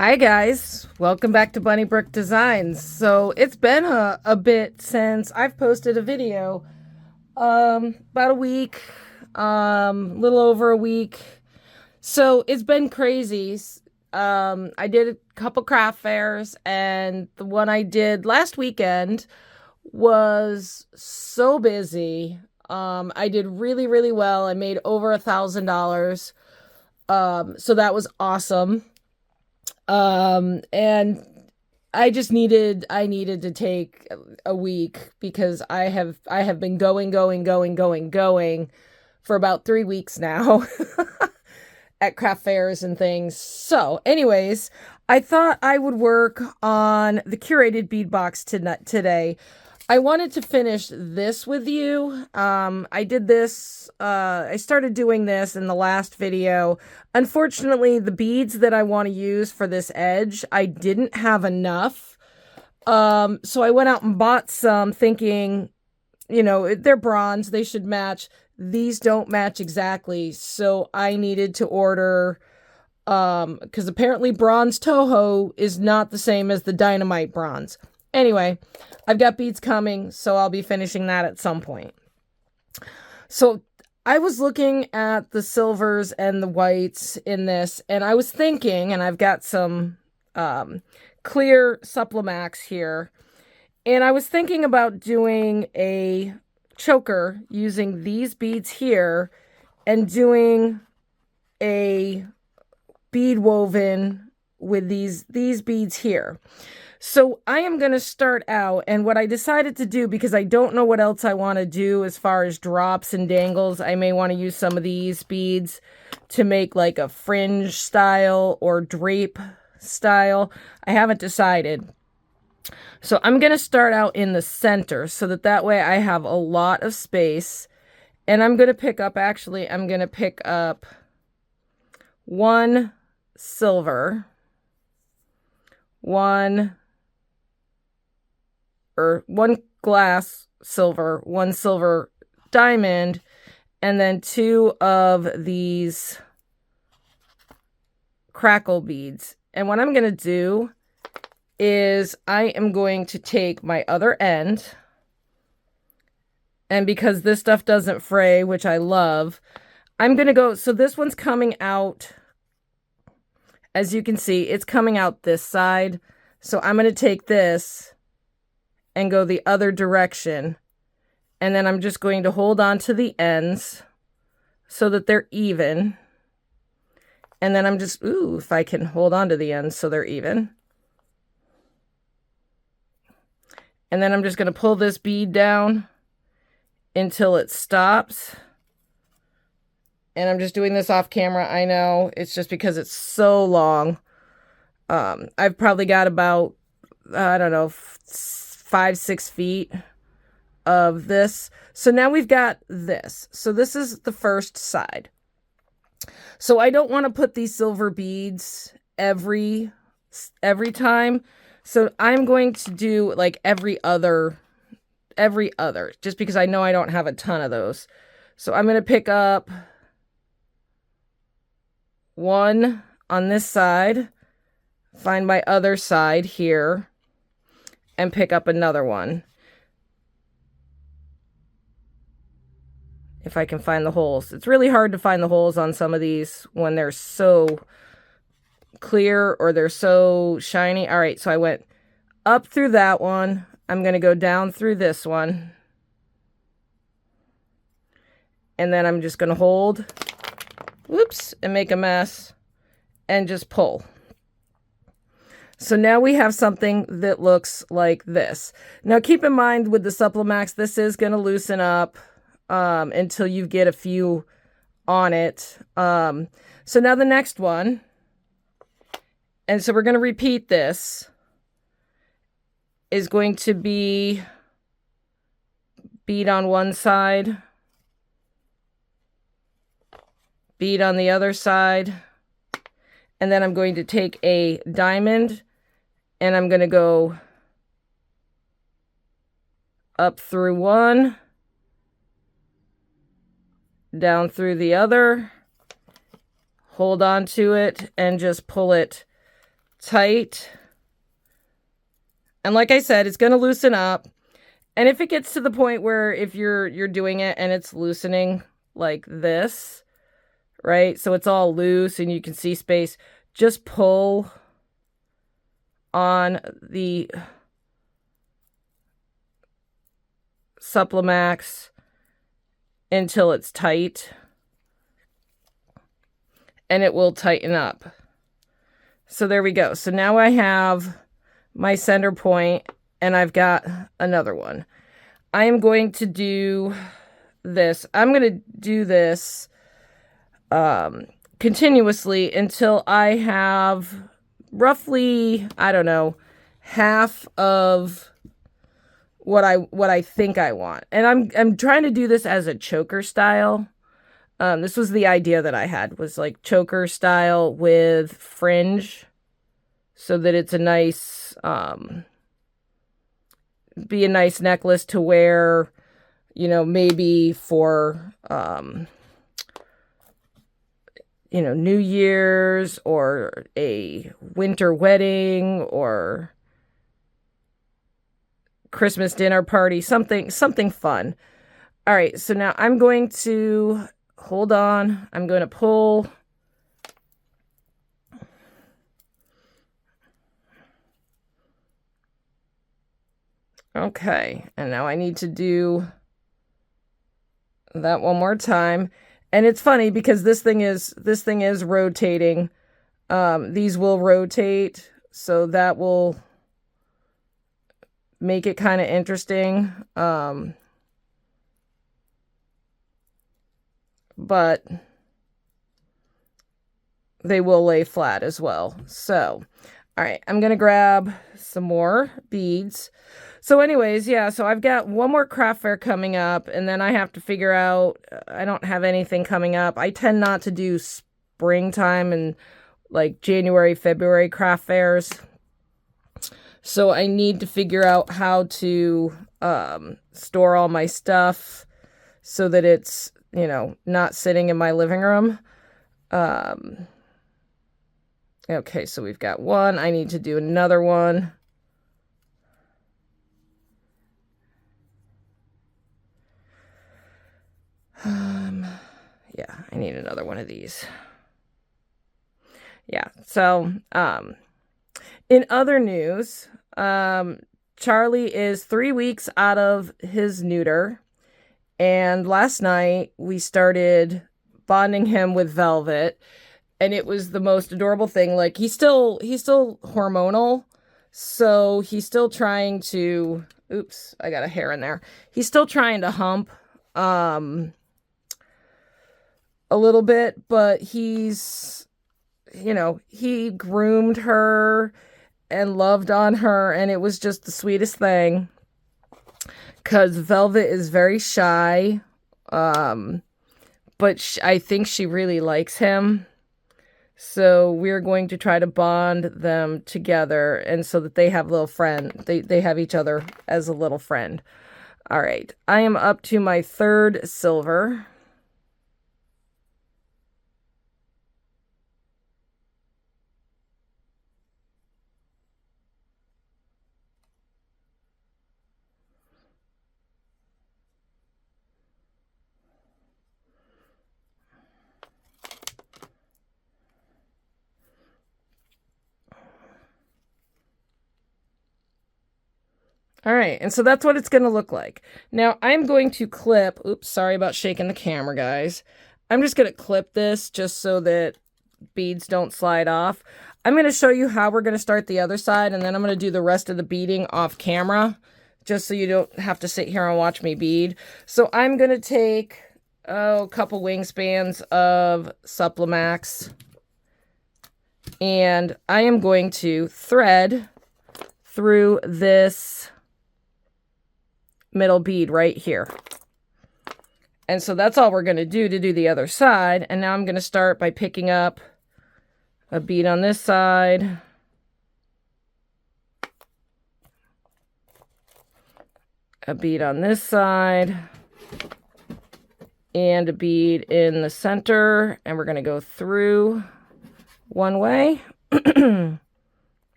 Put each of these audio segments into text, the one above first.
Hi guys, welcome back to Bunny Brick Designs. So it's been a bit since I've posted a video. About a week, little over a week. So it's been crazy. I did a couple craft fairs, and the one I did last weekend was so busy. I did really well. I made over $1,000. So that was awesome. And I needed to take a week because I have been going for about 3 weeks now at craft fairs and things. So anyways, I thought I would work on the curated bead box today. I wanted to finish this with you. I did this, I started doing this in the last video. Unfortunately, the beads that I want to use for this edge, I didn't have enough. So I went out and bought some thinking, you know, they're bronze, they should match. These don't match exactly. So I needed to order, because apparently bronze Toho is not the same as the dynamite bronze. Anyway, I've got beads coming, so I'll be finishing that at some point. So I was looking at the silvers and the whites in this, and I was thinking, and I've got some clear Supplements here, and I was thinking about doing a choker using these beads here and doing a bead woven with these beads here. So I am going to start out, and what I decided to do, because I don't know what else I want to do as far as drops and dangles, I may want to use some of these beads to make like a fringe style or drape style. I haven't decided. So I'm going to start out in the center so that way I have a lot of space. And I'm going to pick up, actually, I'm going to pick up one silver, one glass silver, one silver diamond, and then two of these crackle beads. And what I'm going to do is I am going to take my other end, and because this stuff doesn't fray, which I love, I'm going to go, so this one's coming out, as you can see, it's coming out this side. So I'm going to take this and go the other direction. And then I'm just going to hold on to the ends so that they're even. And then I'm just, if I can hold on to the ends so they're even. And then I'm just going to pull this bead down until it stops. And I'm just doing this off camera. I know, it's just because it's so long. I've probably got about, I don't know, 5-6 feet of this. So now we've got this. So this is the first side. So I don't want to put these silver beads every time. So I'm going to do like every other, just because I know I don't have a ton of those. So I'm going to pick up one on this side, find my other side here, and pick up another one. If I can find the holes. It's really hard to find the holes on some of these when they're so clear or they're so shiny. All right, so I went up through that one. I'm going to go down through this one. And then I'm just going to hold, whoops, and make a mess and just pull. So now we have something that looks like this. Now keep in mind with the Supplements, this is going to loosen up until you get a few on it. So now the next one, and so we're going to repeat this, is going to be bead on one side, bead on the other side, and then I'm going to take a diamond and I'm going to go up through one, down through the other, hold on to it, and just pull it tight. And like I said, it's going to loosen up. And if it gets to the point where if you're doing it and it's loosening like this, right? So it's all loose and you can see space, just pull on the Supplemax until it's tight. And it will tighten up. So there we go. So now I have my center point and I've got another one. I am going to do this. I'm going to do this continuously until I have roughly, I don't know, half of what I think I want. And I'm trying to do this as a choker style. This was the idea that I had, was like choker style with fringe, so that it's a nice, be a nice necklace to wear, you know, maybe for, you know, New Year's or a winter wedding or Christmas dinner party, something fun. All right, so now I'm going to, hold on, I'm going to pull. Okay, and now I need to do that one more time. And it's funny because this thing is rotating. These will rotate, so that will make it kind of interesting. But they will lay flat as well. So, all right, I'm going to grab some more beads. So anyways, yeah, so I've got one more craft fair coming up, and then I have to figure out, I don't have anything coming up. I tend not to do springtime and like January, February craft fairs. So I need to figure out how to store all my stuff so that it's, you know, not sitting in my living room. Okay, so we've got one. I need to do another one. Yeah, I need another one of these. Yeah, so, in other news, Charlie is 3 weeks out of his neuter, and last night we started bonding him with Velvet, and it was the most adorable thing. Like, he's still hormonal, so he's still trying to, oops, I got a hair in there. He's still trying to hump, a little bit, but he's, you know, he groomed her and loved on her, and it was just the sweetest thing, because Velvet is very shy, but I think she really likes him, so we're going to try to bond them together, and so that they have a little friend, they have each other as a little friend. All right, I am up to my third silver. All right, and so that's what it's going to look like. Now, I'm going to clip, oops, sorry about shaking the camera, guys. I'm just going to clip this just so that beads don't slide off. I'm going to show you how we're going to start the other side, and then I'm going to do the rest of the beading off camera, just so you don't have to sit here and watch me bead. So I'm going to take, a couple wingspans of Supplemax, and I am going to thread through this middle bead right here. And so that's all we're going to do the other side. And now I'm going to start by picking up a bead on this side, a bead on this side, and a bead in the center. And we're going to go through one way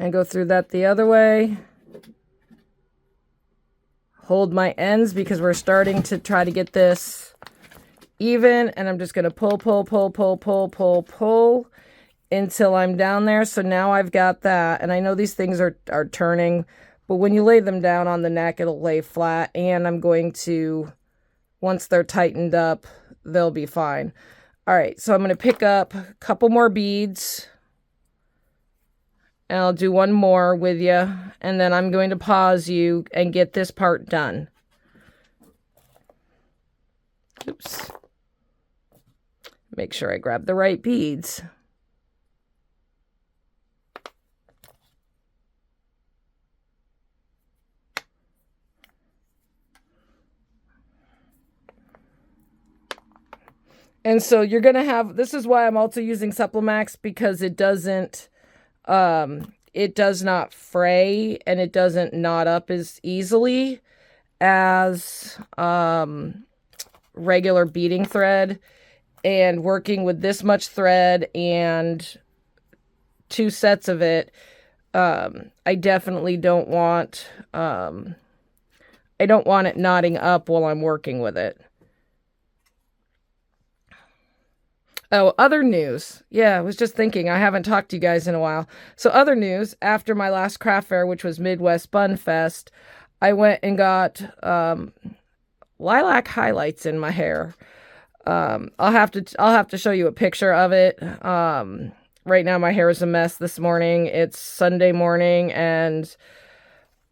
And go through that the other way. Hold my ends because we're starting to try to get this even. And I'm just going to pull, pull, pull, pull, pull, pull, pull until I'm down there. So now I've got that. And I know these things are turning, but when you lay them down on the neck, it'll lay flat. And I'm going to, once they're tightened up, they'll be fine. All right, so I'm going to pick up a couple more beads. And I'll do one more with you. And then I'm going to pause you and get this part done. Oops. Make sure I grab the right beads. And so you're going to have, this is why I'm also using Supplemax, because it doesn't, it does not fray and it doesn't knot up as easily as regular beading thread. And working with this much thread and 2 sets of it, I definitely don't want, I don't want it knotting up while I'm working with it. Oh, other news. Yeah, I was just thinking, I haven't talked to you guys in a while. So other news, after my last craft fair, which was Midwest Bun Fest, I went and got lilac highlights in my hair. I'll have to show you a picture of it. Right now my hair is a mess this morning. It's Sunday morning, and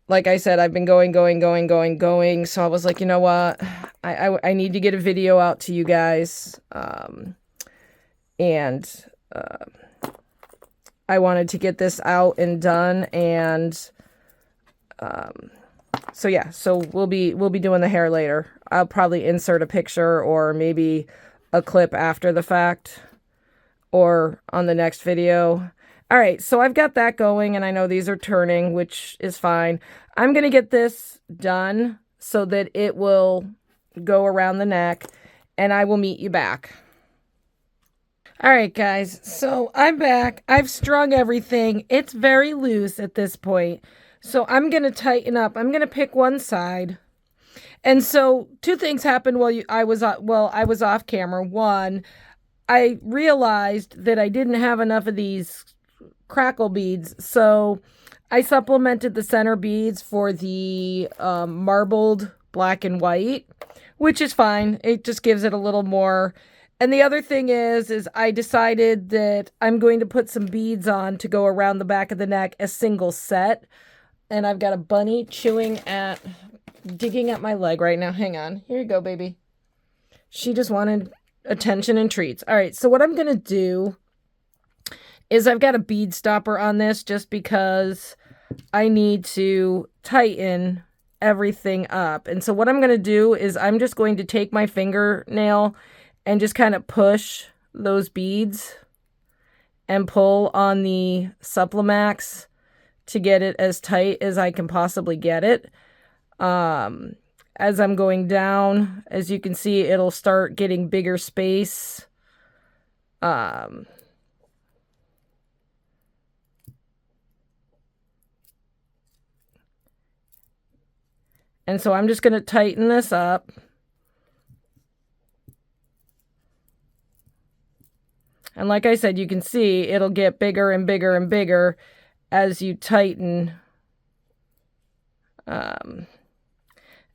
like I said, I've been going. So I was like, you know what? I need to get a video out to you guys. And I wanted to get this out and done, and so yeah, so we'll be doing the hair later. I'll probably insert a picture or maybe a clip after the fact or on the next video. All right, so I've got that going, and I know these are turning, which is fine. I'm going to get this done so that it will go around the neck, and I will meet you back. All right, guys, so I'm back. I've strung everything. It's very loose at this point. So I'm going to tighten up. I'm going to pick one side. And so 2 things happened while I was off camera. One, I realized that I didn't have enough of these crackle beads. So I supplemented the center beads for the marbled black and white, which is fine. It just gives it a little more. And the other thing is I decided that I'm going to put some beads on to go around the back of the neck, a single set. And I've got a bunny digging at my leg right now. Hang on. Here you go, baby. She just wanted attention and treats. All right, so what I'm going to do is I've got a bead stopper on this just because I need to tighten everything up. And so what I'm going to do is I'm just going to take my fingernail and just kind of push those beads and pull on the Supplemax to get it as tight as I can possibly get it. As I'm going down, as you can see, it'll start getting bigger space. And so I'm just going to tighten this up. And like I said, you can see it'll get bigger and bigger and bigger as you tighten. And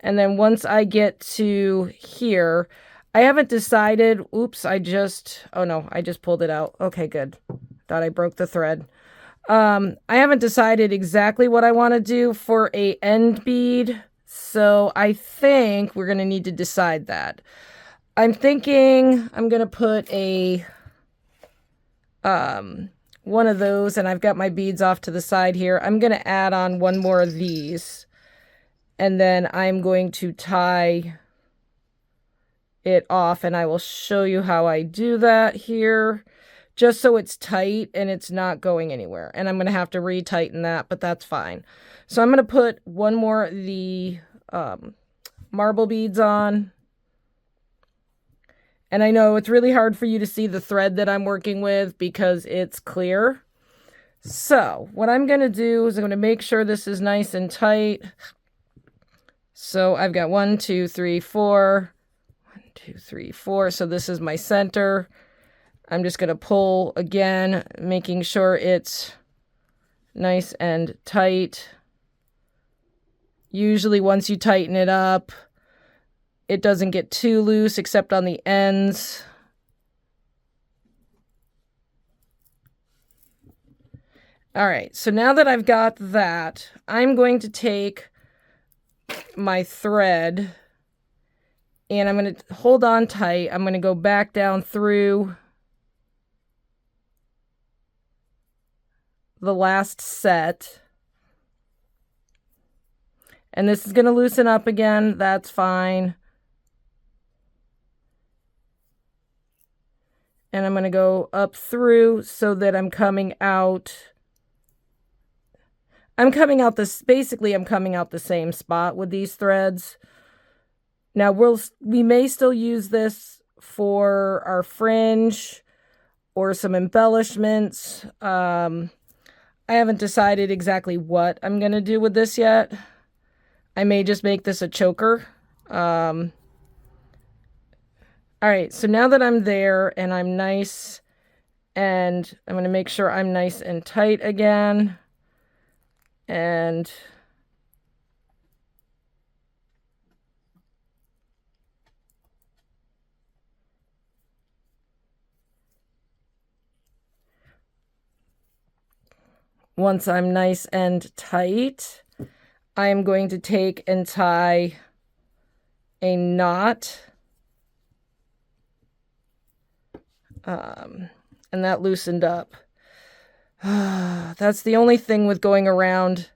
then once I get to here, I haven't decided. Oops, oh no, I just pulled it out. Okay, good. Thought I broke the thread. I haven't decided exactly what I want to do for a end bead. So I think we're going to need to decide that. I'm thinking I'm going to put one of those, and I've got my beads off to the side here. I'm going to add on one more of these, and then I'm going to tie it off, and I will show you how I do that here, just so it's tight and it's not going anywhere. And I'm going to have to retighten that, but that's fine. So I'm going to put one more of the marble beads on. And I know it's really hard for you to see the thread that I'm working with because it's clear. So what I'm going to do is I'm going to make sure this is nice and tight. So I've got 1, 2, 3, 4. 1, 2, 3, 4. So this is my center. I'm just going to pull again, making sure it's nice and tight. Usually once you tighten it up, it doesn't get too loose except on the ends. All right, so now that I've got that, I'm going to take my thread and I'm going to hold on tight. I'm going to go back down through the last set. And this is going to loosen up again. That's fine. And I'm going to go up through so that I'm coming out. Basically I'm coming out the same spot with these threads. Now we may still use this for our fringe or some embellishments. I haven't decided exactly what I'm going to do with this yet. I may just make this a choker. All right, so now that I'm there and I'm nice, and I'm going to make sure I'm nice and tight again. And once I'm nice and tight, I am going to take and tie a knot. And that loosened up. That's the only thing with going around.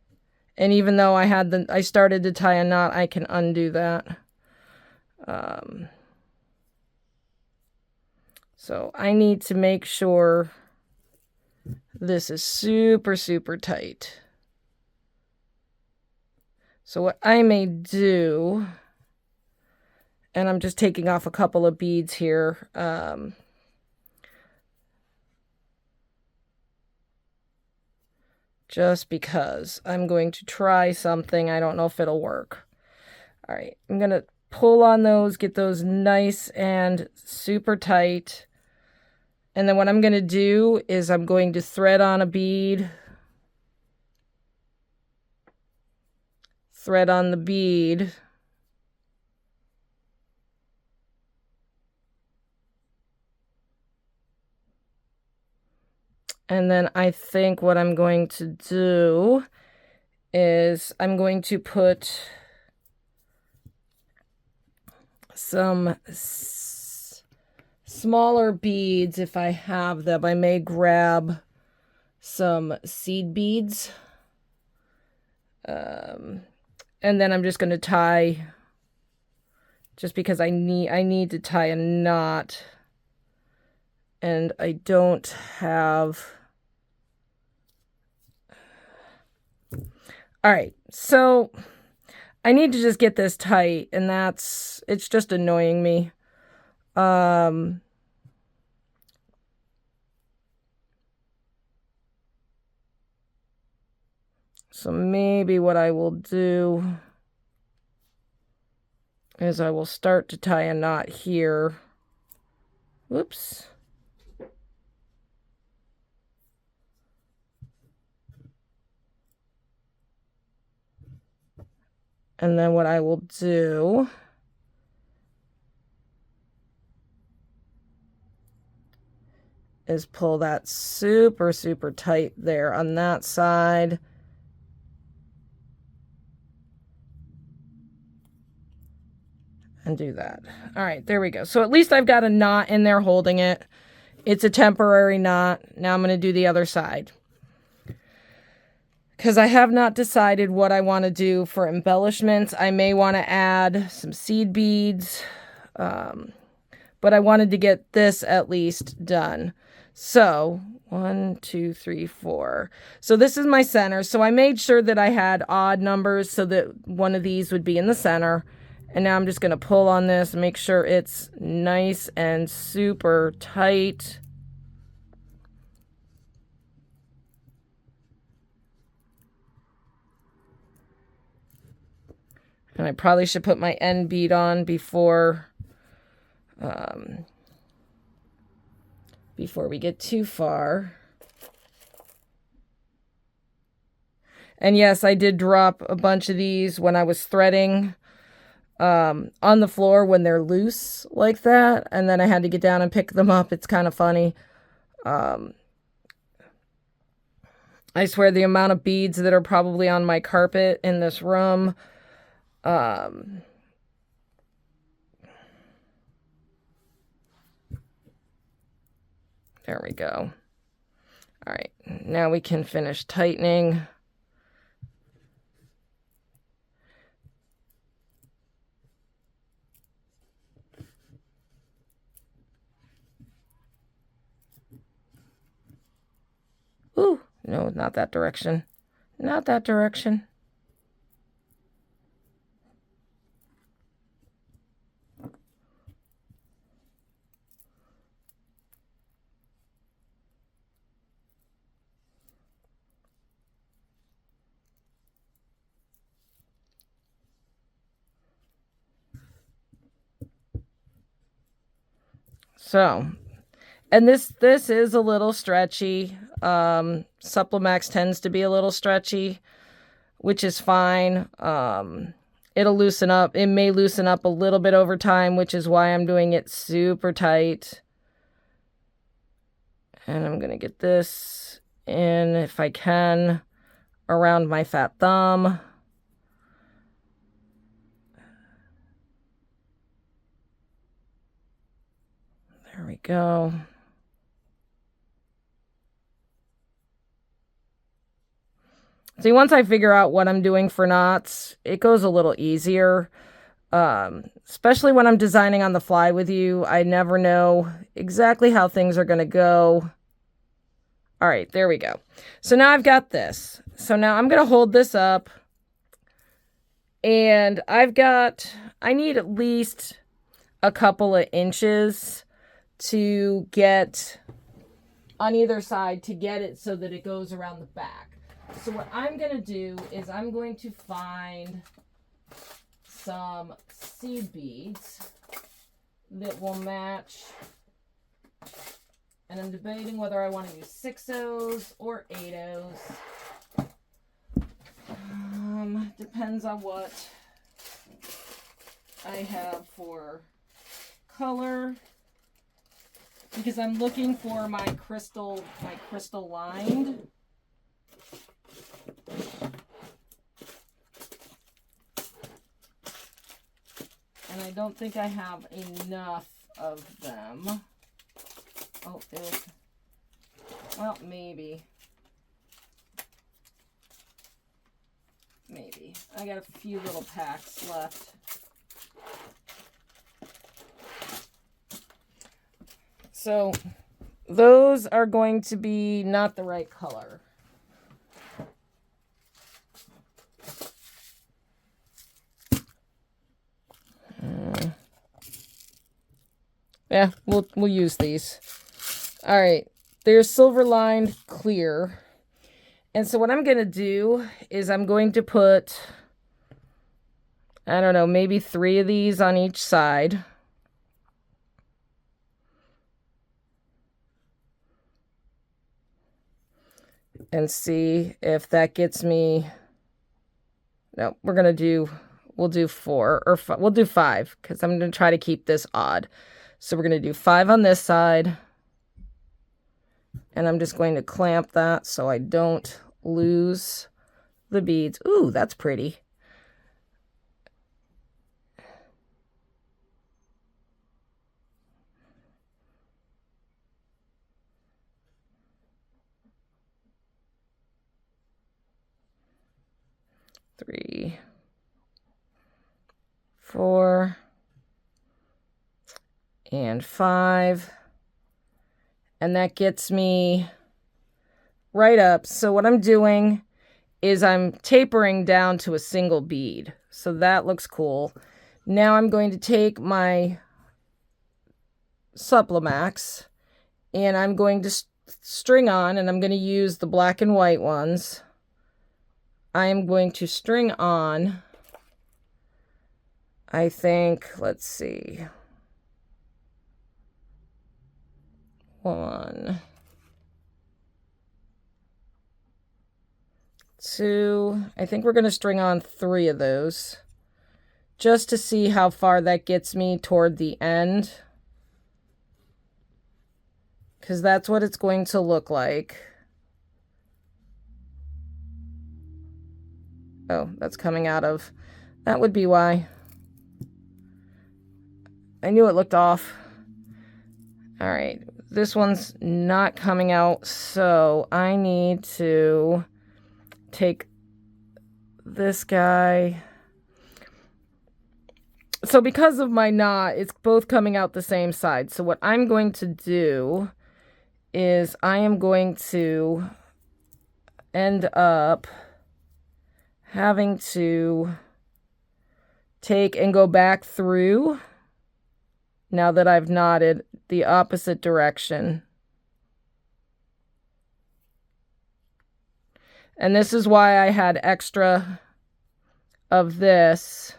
And even though I started to tie a knot, I can undo that. So I need to make sure this is super, super tight. So what I may do, and I'm just taking off a couple of beads here. Just because I'm going to try something. I don't know if it'll work. All right, I'm going to pull on those, get those nice and super tight. And then what I'm going to do is I'm going to thread on a bead. Thread on the bead. And then I think what I'm going to do is I'm going to put some smaller beads if I have them. I may grab some seed beads. And then I'm just going to tie, just because I need to tie a knot. And I don't have... All right, so I need to just get this tight, and it's just annoying me. So maybe what I will do is I will start to tie a knot here. Whoops. And then what I will do is pull that super, super tight there on that side. And do that. All right, there we go. So at least I've got a knot in there holding it. It's a temporary knot. Now I'm going to do the other side. Because I have not decided what I want to do for embellishments. I may want to add some seed beads. But I wanted to get this at least done. So 1, 2, 3, 4. So this is my center. So I made sure that I had odd numbers so that one of these would be in the center. And now I'm just going to pull on this and make sure it's nice and super tight. And I probably should put my end bead on before we get too far. And yes, I did drop a bunch of these when I was threading on the floor when they're loose like that. And then I had to get down and pick them up. It's kind of funny. I swear the amount of beads that are probably on my carpet in this room. There we go. All right, now we can finish tightening. Ooh, no, not that direction. Not that direction. So, and this is a little stretchy. Supplemax tends to be a little stretchy, which is fine. It'll loosen up. It may loosen up a little bit over time, which is why I'm doing it super tight. And I'm going to get this in, if I can, around my fat thumb. There we go. See, once I figure out what I'm doing for knots, it goes a little easier. Especially when I'm designing on the fly with you. I never know exactly how things are going to go. All right, there we go. So now I've got this. So now I'm going to hold this up. And I need at least a couple of inches to get on either side to get it so that it goes around the back. So what I'm going to do is I'm going to find some seed beads that will match. And I'm debating whether I want to use 6/0s or 8/0s. Depends on what I have for color. Because I'm looking for my crystal lined. And I don't think I have enough of them. Oh, well, maybe. Maybe. I got a few little packs left. So, those are going to be not the right color. Yeah, we'll use these. All right, they're silver lined clear. And so what I'm going to do is I'm going to put, I don't know, maybe 3 of these on each side. And see if that gets me, no, we'll do 4, or we'll do 5, because I'm going to try to keep this odd. So we're going to do 5 on this side. And I'm just going to clamp that so I don't lose the beads. Ooh, that's pretty. Three, 4, and 5. And that gets me right up. So what I'm doing is I'm tapering down to a single bead. So that looks cool. Now I'm going to take my Supplemax and I'm going to string on, and I'm going to use the black and white ones. I am going to string on I think, let's see. 1, 2. I think we're going to string on 3 of those just to see how far that gets me toward the end, because that's what it's going to look like. Oh, that's coming out of, that would be why. I knew it looked off. All right, this one's not coming out, so I need to take this guy. So because of my knot, it's both coming out the same side. So what I'm going to do is I am going to end up having to take and go back through, now that I've knotted, the opposite direction. And this is why I had extra of this.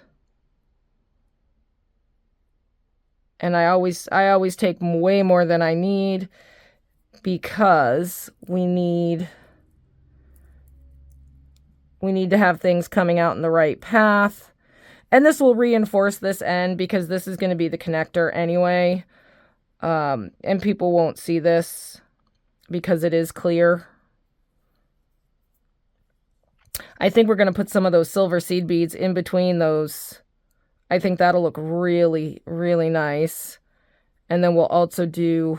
And I always take way more than I need, because we need to have things coming out in the right path. And this will reinforce this end, because this is going to be the connector anyway. And people won't see this because it is clear. I think we're going to put some of those silver seed beads in between those. I think that'll look really, really nice. And then we'll also do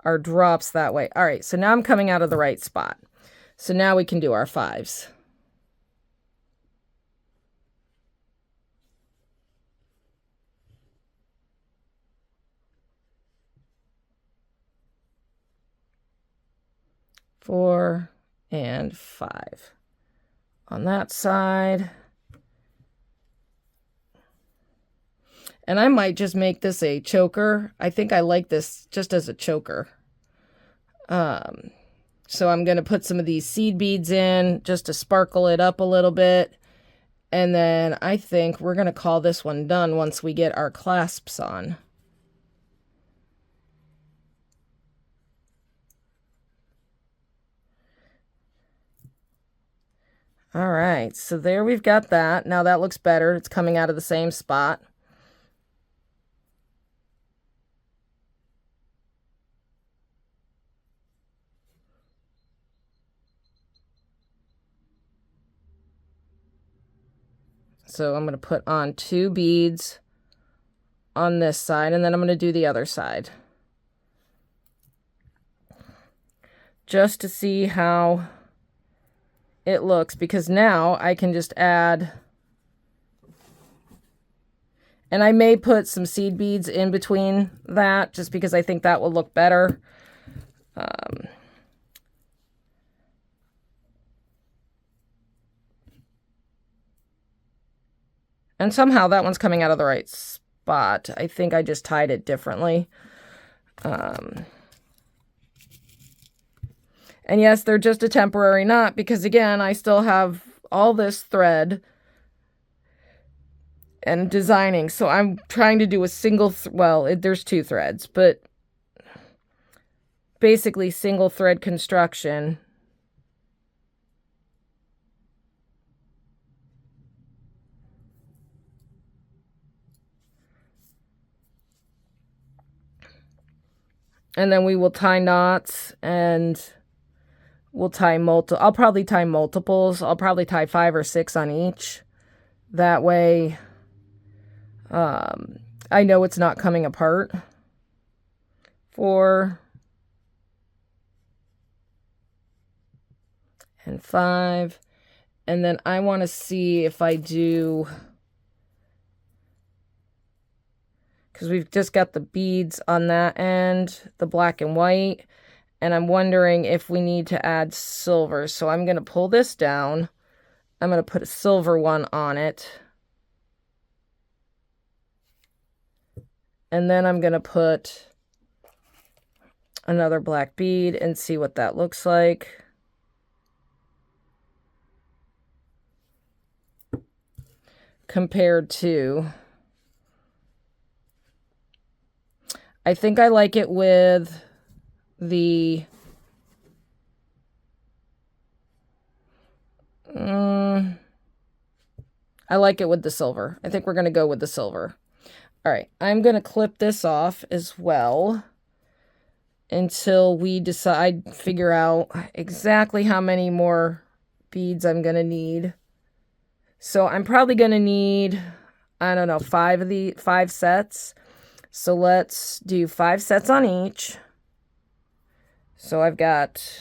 our drops that way. All right, so now I'm coming out of the right spot. So now we can do our 5s. Four and 5 on that side. And I might just make this a choker. I think I like this just as a choker. So I'm going to put some of these seed beads in just to sparkle it up a little bit. And then I think we're going to call this one done once we get our clasps on. All right, so there we've got that. Now that looks better. It's coming out of the same spot. So I'm going to put on 2 beads on this side, and then I'm going to do the other side, just to see how it looks, because now I can just add, and I may put some seed beads in between that just because I think that will look better. And somehow that one's coming out of the right spot. I think I just tied it differently. And yes, they're just a temporary knot, because again, I still have all this thread and designing. So I'm trying to do a single, there's 2 threads, but basically single thread construction. And then we will tie knots, and we'll tie I'll probably tie multiples. I'll probably tie 5 or 6 on each. That way, I know it's not coming apart. 4 and 5. And then I want to see if I do, because we've just got the beads on that end, the black and white, and I'm wondering if we need to add silver. So I'm going to pull this down. I'm going to put a silver one on it. And then I'm going to put another black bead and see what that looks like. compared to... I think I like it with the... I like it with the silver. I think we're going to go with the silver. All right, I'm going to clip this off as well until we figure out exactly how many more beads I'm going to need. So I'm probably going to need, I don't know, 5 sets. So let's do 5 sets on each. So I've got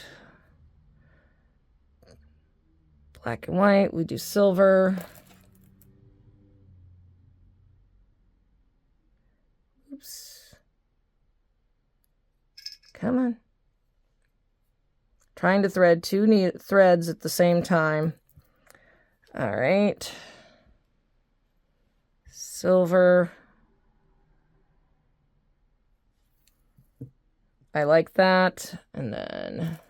black and white. We do silver. Oops. Come on. Trying to thread 2 threads at the same time. All right. Silver. I like that. And then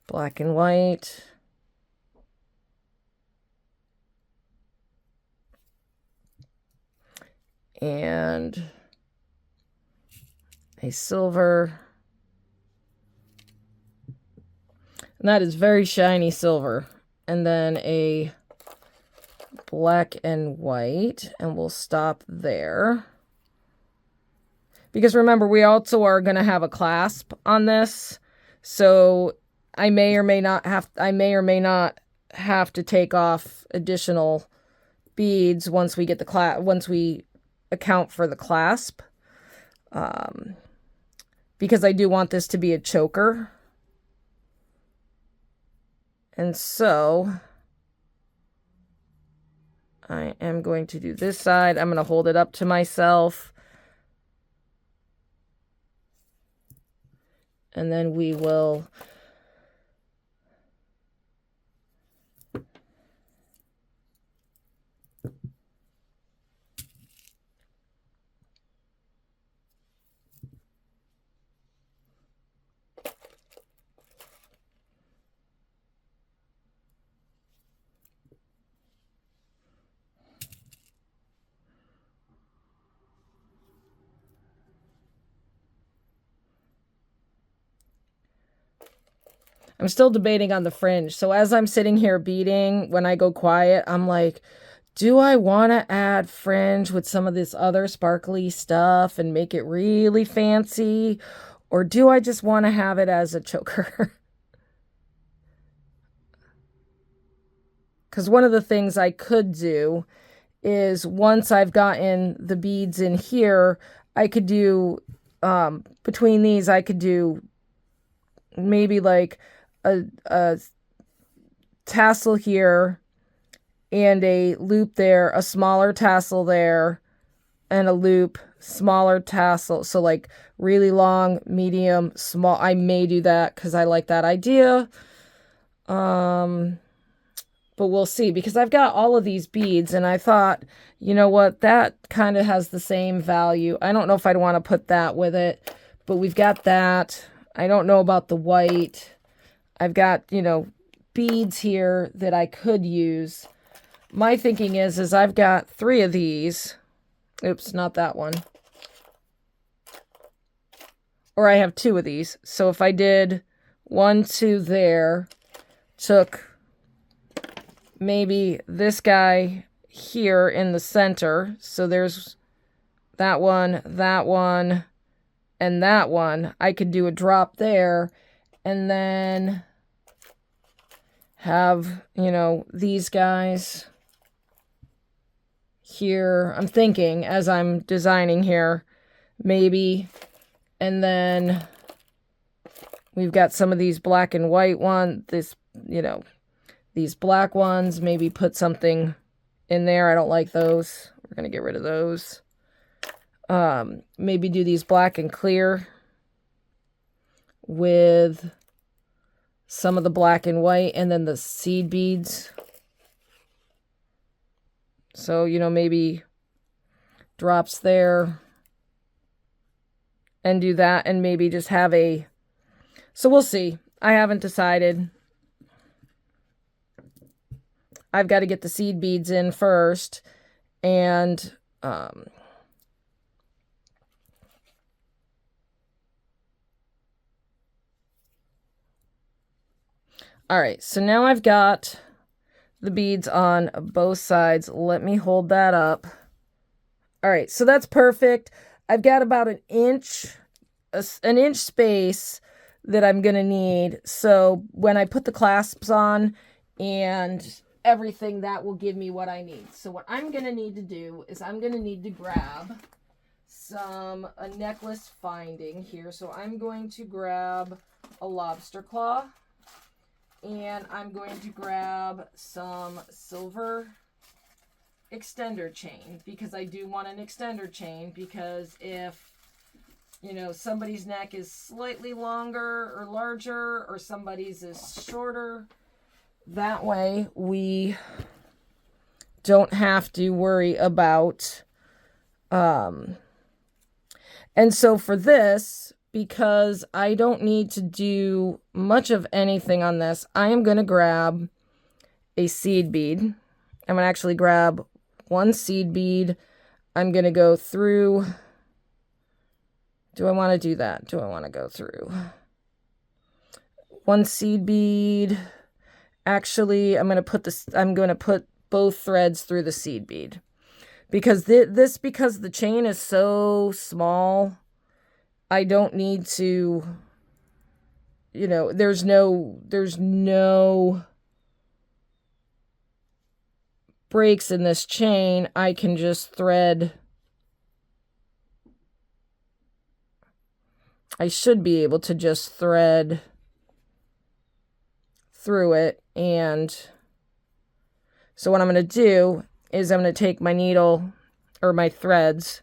black and white. And a silver. And that is very shiny silver. And then a black and white. And we'll stop there. Because remember, we also are going to have a clasp on this. So I may or may not have to take off additional beads once we get once we account for the clasp. Because I do want this to be a choker. And so I am going to do this side. I'm going to hold it up to myself. And then we will I'm still debating on the fringe. So as I'm sitting here beading, when I go quiet, I'm like, do I want to add fringe with some of this other sparkly stuff and make it really fancy? Or do I just want to have it as a choker? Because one of the things I could do is once I've gotten the beads in here, I could do, between these, I could do maybe like a tassel here and a loop there, a smaller tassel there, and a loop, smaller tassel. So like really long, medium, small. I may do that because I like that idea. But we'll see, because I've got all of these beads and I thought, you know what, that kind of has the same value. I don't know if I'd want to put that with it, but we've got that. I don't know about the white. I've got, you know, beads here that I could use. My thinking is I've got 3 of these. Oops, not that one. Or I have 2 of these. So if I did 1, 2 there, took maybe this guy here in the center. So there's that one, and that one. I could do a drop there and then have, you know, these guys here. I'm thinking as I'm designing here, maybe, and then we've got some of these black and white ones, this, you know, these black ones, maybe put something in there. I don't like those. We're going to get rid of those. Maybe do these black and clear with some of the black and white and then the seed beads. So, you know, maybe drops there and do that and maybe just have a... So we'll see. I haven't decided. I've got to get the seed beads in first. And all right, so now I've got the beads on both sides. Let me hold that up. All right, so that's perfect. I've got about an inch space that I'm gonna need. So when I put the clasps on and everything, that will give me what I need. So what I'm gonna need to do is I'm gonna need to grab a necklace finding here. So I'm going to grab a lobster claw, and I'm going to grab some silver extender chain, because I do want an extender chain, because if, you know, somebody's neck is slightly longer or larger, or somebody's is shorter, that way we don't have to worry about, and so for this, because I don't need to do much of anything on this, I am going to grab a seed bead. I'm going to actually grab one seed bead. I'm going to go through. Do I want to do that? Do I want to go through one seed bead? Actually, I'm going to put both threads through the seed bead, because because the chain is so small, I don't need to, you know, there's no breaks in this chain. I can just thread. I should be able to just thread through it. And so what I'm going to do is I'm going to take my needle or my threads,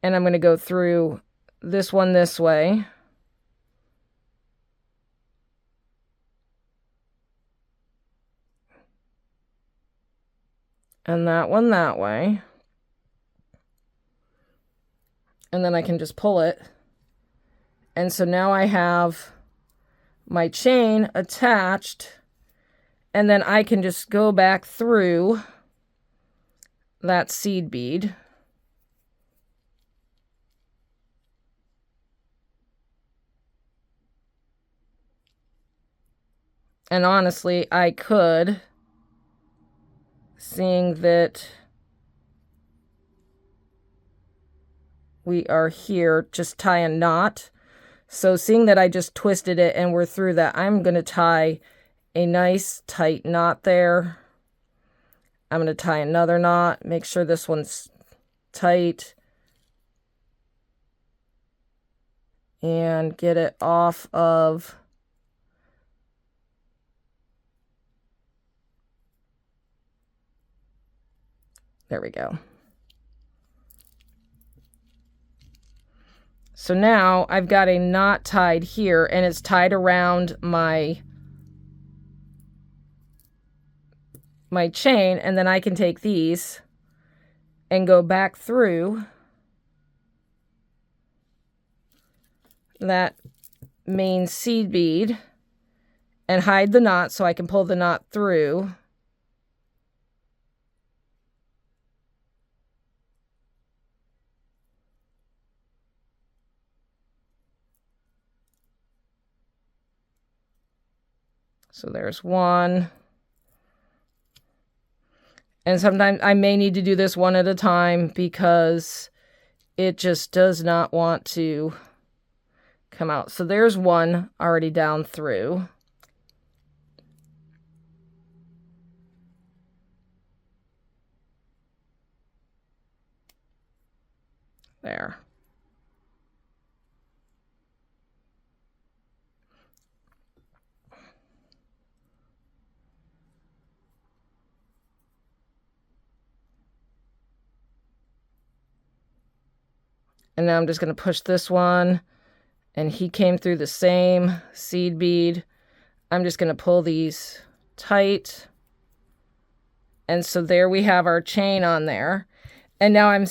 and I'm going to go through this one this way, and that one that way, and then I can just pull it. And so now I have my chain attached, and then I can just go back through that seed bead. And honestly, I could, seeing that we are here, just tie a knot. So seeing that I just twisted it and we're through that, I'm going to tie a nice tight knot there. I'm going to tie another knot, make sure this one's tight, and get it off of there we go. So now I've got a knot tied here, and it's tied around my chain, and then I can take these and go back through that main seed bead and hide the knot so I can pull the knot through. So there's one. And sometimes I may need to do this one at a time because it just does not want to come out. So there's one already down through. There. And now I'm just going to push this one, and he came through the same seed bead. I'm just going to pull these tight. And so there we have our chain on there. And now I'm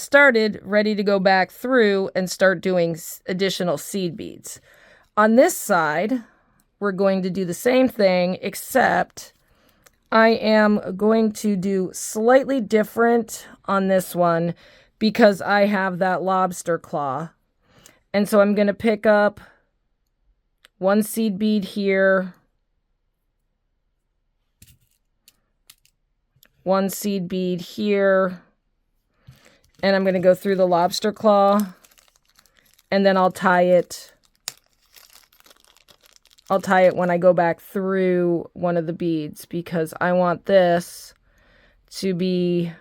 ready to go back through and start doing additional seed beads. On this side, we're going to do the same thing, except I am going to do slightly different on this one because I have that lobster claw. And so I'm going to pick up one seed bead here, one seed bead here, and I'm going to go through the lobster claw, and then I'll tie it. I'll tie it when I go back through one of the beads because I want this to be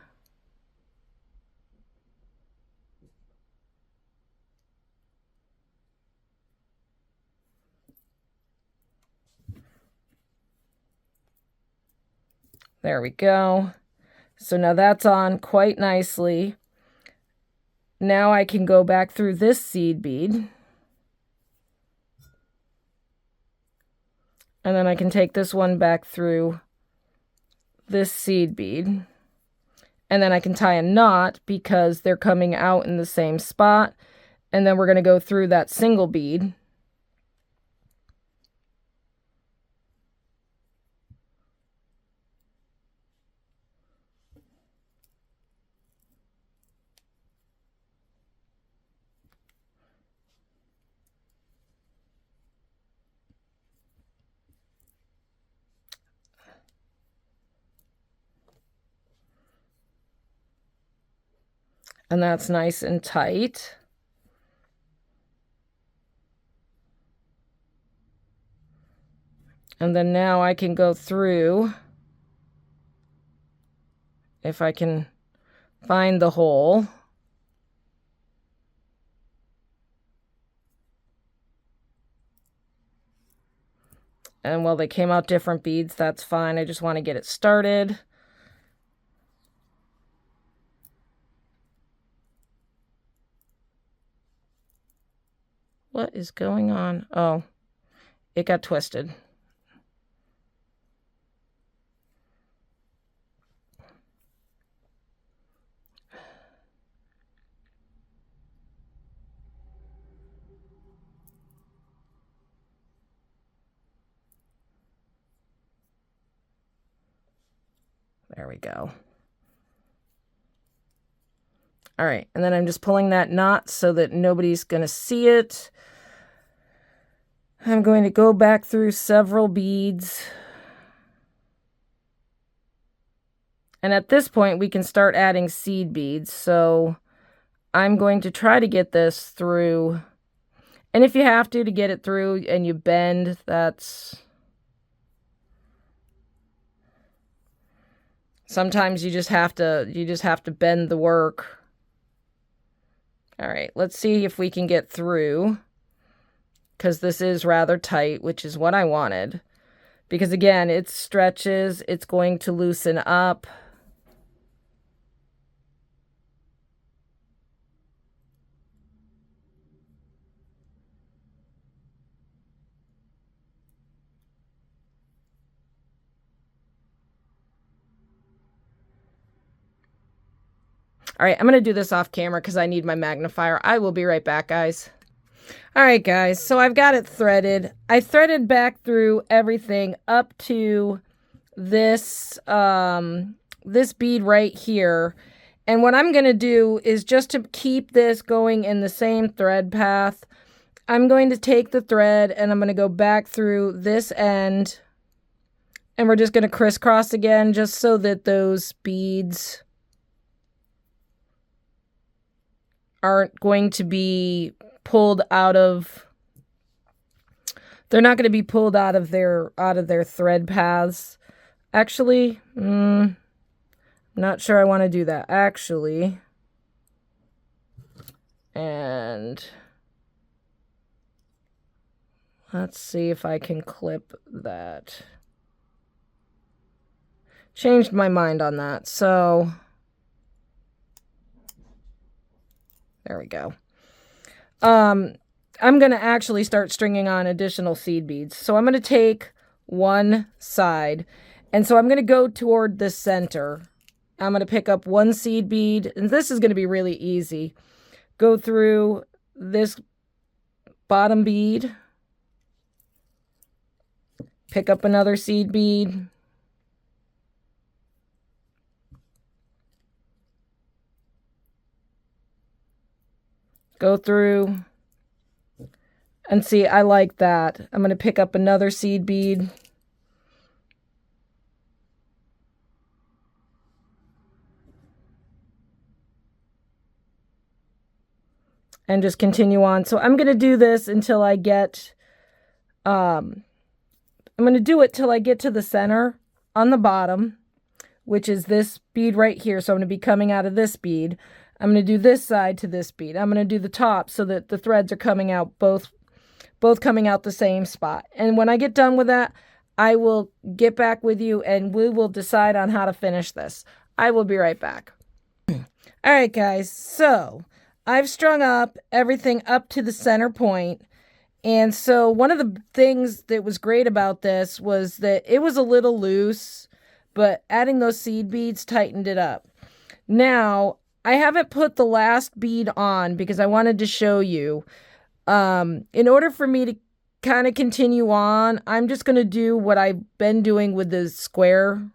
there we go. So now that's on quite nicely. Now I can go back through this seed bead. And then I can take this one back through this seed bead. And then I can tie a knot because they're coming out in the same spot. And then we're going to go through that single bead. And that's nice and tight. And then now I can go through, if I can find the hole. And while they came out different beads, that's fine. I just want to get it started. What is going on? Oh, it got twisted. There we go. All right, and then I'm just pulling that knot so that nobody's going to see it. I'm going to go back through several beads. And at this point, we can start adding seed beads. So I'm going to try to get this through. And if you have to get it through and you bend, that's... Sometimes you just have to bend the work. All right, let's see if we can get through, because this is rather tight, which is what I wanted. Because again, it stretches, it's going to loosen up. All right, I'm going to do this off camera because I need my magnifier. I will be right back, guys. All right, guys, so I've got it threaded. I threaded back through everything up to this, this bead right here. And what I'm going to do is, just to keep this going in the same thread path, I'm going to take the thread and I'm going to go back through this end. And we're just going to crisscross again, just so that those beads aren't going to be pulled out of, they're not going to be pulled out of their thread paths. Actually, I'm not sure I want to do that, actually. And let's see if I can clip that. Changed my mind on that, so there we go. I'm going to actually start stringing on additional seed beads. So I'm going to take one side, and so I'm going to go toward the center. I'm going to pick up one seed bead, and this is going to be really easy. Go through this bottom bead, pick up another seed bead, go through and see, I like that. I'm going to pick up another seed bead. And just continue on. So I'm going to do this until I get, I'm going to do it till I get to the center on the bottom, which is this bead right here. So I'm going to be coming out of this bead. I'm going to do this side to this bead. I'm going to do the top so that the threads are coming out, both coming out the same spot. And when I get done with that, I will get back with you and we will decide on how to finish this. I will be right back. All right, guys. So I've strung up everything up to the center point. And so one of the things that was great about this was that it was a little loose, but adding those seed beads tightened it up. Now, I haven't put the last bead on because I wanted to show you. In order for me to kind of continue on, I'm just going to do what I've been doing with the square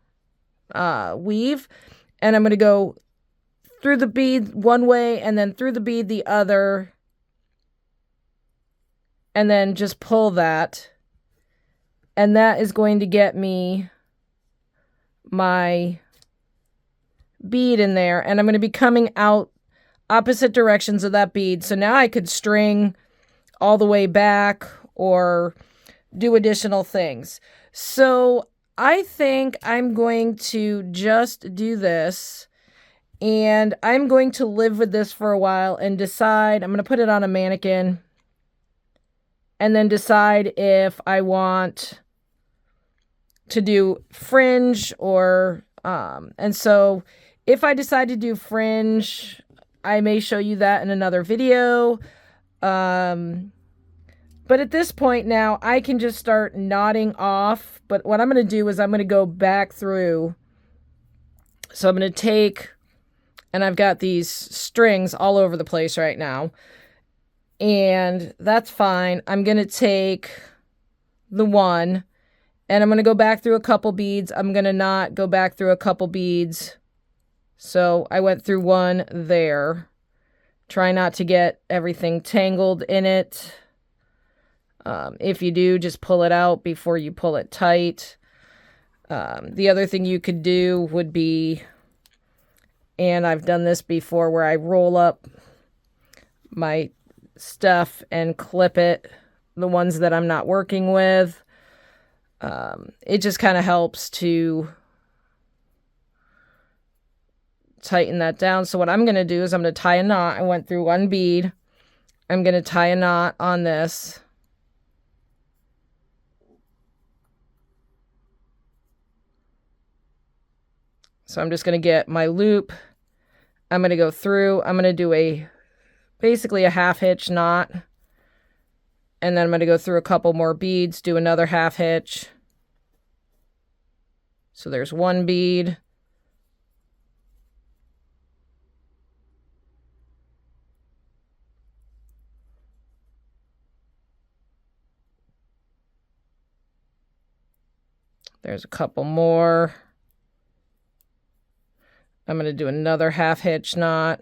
weave. And I'm going to go through the bead one way and then through the bead the other. And then just pull that. And that is going to get me my bead in there. And I'm going to be coming out opposite directions of that bead. So now I could string all the way back or do additional things. So I think I'm going to just do this. And I'm going to live with this for a while and decide. I'm going to put it on a mannequin. And then decide if I want to do fringe or, and so if I decide to do fringe, I may show you that in another video. But at this point now, I can just start knotting off. But what I'm going to do is I'm going to go back through. So I'm going to take, and I've got these strings all over the place right now. And that's fine. I'm going to take the one and I'm going to go back through a couple beads. I'm going to not go back through a couple beads. So I went through one there. Try not to get everything tangled in it. If you do, just pull it out before you pull it tight. The other thing you could do would be, and I've done this before, where I roll up my stuff and clip it, the ones that I'm not working with. It just kind of helps to tighten that down. So what I'm going to do is I'm going to tie a knot. I went through one bead. I'm going to tie a knot on this. So I'm just going to get my loop. I'm going to go through. I'm going to do basically a half hitch knot. And then I'm going to go through a couple more beads, do another half hitch. So there's one bead. There's a couple more. I'm going to do another half hitch knot.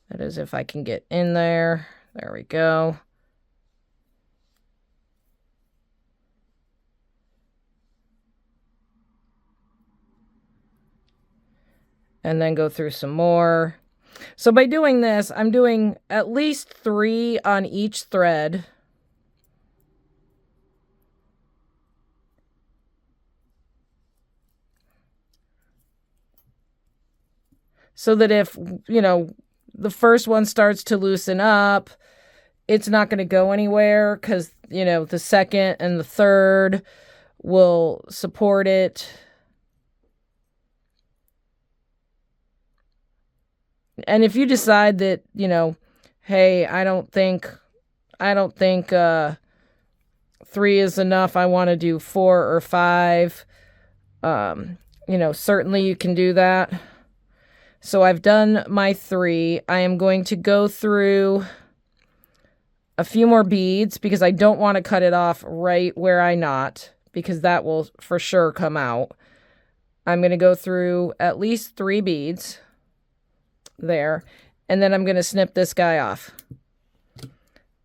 That is if I can get in there. There we go. And then go through some more. So by doing this, I'm doing at least 3 on each thread. So that if, the first one starts to loosen up, it's not going to go anywhere because, the second and the third will support it. And if you decide that, hey, I don't think 3 is enough, I want to do 4 or 5, certainly you can do that. So I've done my 3. I am going to go through a few more beads because I don't want to cut it off right where I knot because that will for sure come out. I'm going to go through at least 3 beads. there. And then I'm going to snip this guy off.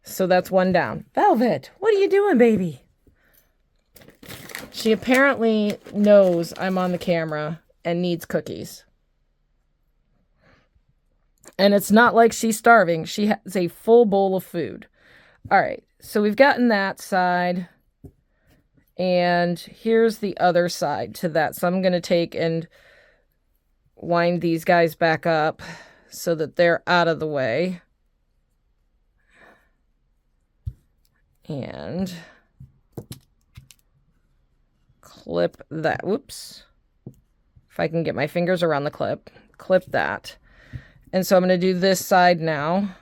So that's one down. Velvet, what are you doing, baby? She apparently knows I'm on the camera and needs cookies. And it's not like she's starving. She has a full bowl of food. All right, so we've gotten that side. And here's the other side to that. So I'm going to take and wind these guys back up so that they're out of the way. And clip that. Whoops. If I can get my fingers around the clip. Clip that. And so I'm going to do this side now.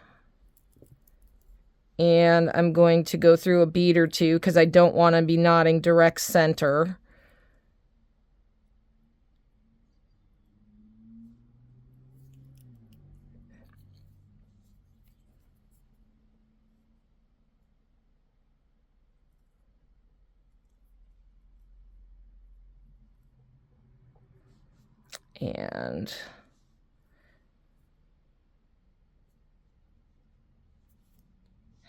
And I'm going to go through a bead or two because I don't want to be knotting direct center. And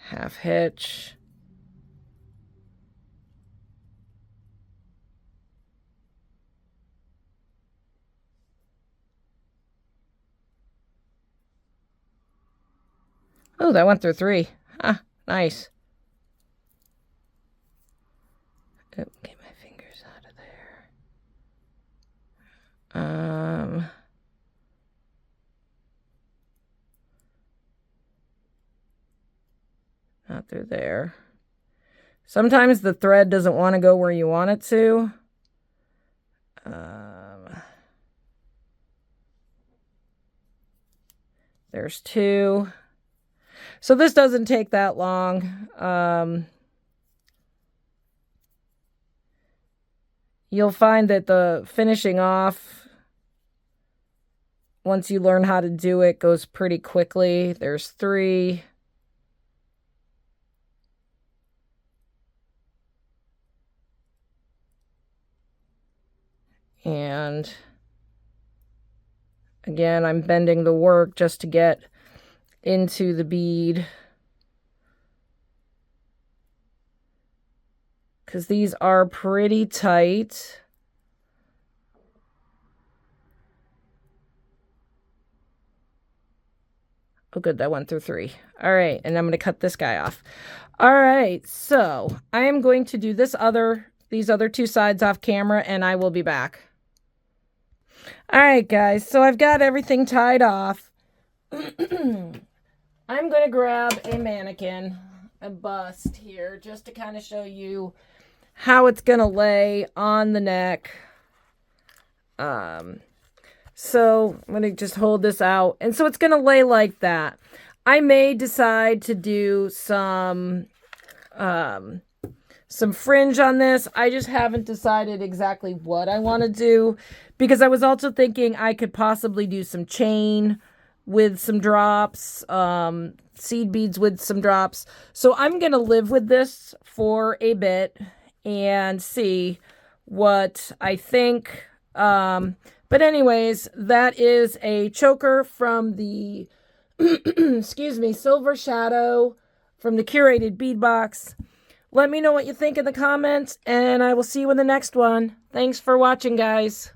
half hitch. Oh, that went through 3. Ah, nice. Oh, get my fingers out of there. Not through there. Sometimes the thread doesn't want to go where you want it to. There's 2. So this doesn't take that long. You'll find that the finishing off, once you learn how to do it, goes pretty quickly. There's 3. And again, I'm bending the work just to get into the bead, because these are pretty tight. Oh, good, that went through 3. All right, and I'm going to cut this guy off. All right, so I am going to do these other 2 sides off camera, and I will be back. All right, guys, so I've got everything tied off. I'm going to grab a mannequin, a bust here, just to kind of show you how it's going to lay on the neck. So I'm going to just hold this out. And so it's going to lay like that. I may decide to do some fringe on this. I just haven't decided exactly what I want to do, because I was also thinking I could possibly do some chain with some drops, seed beads with some drops. So I'm going to live with this for a bit and see what I think. But anyways, that is a choker from the, excuse me, Silver Shadow from the Curated Bead Box. Let me know what you think in the comments, and I will see you in the next one. Thanks for watching, guys.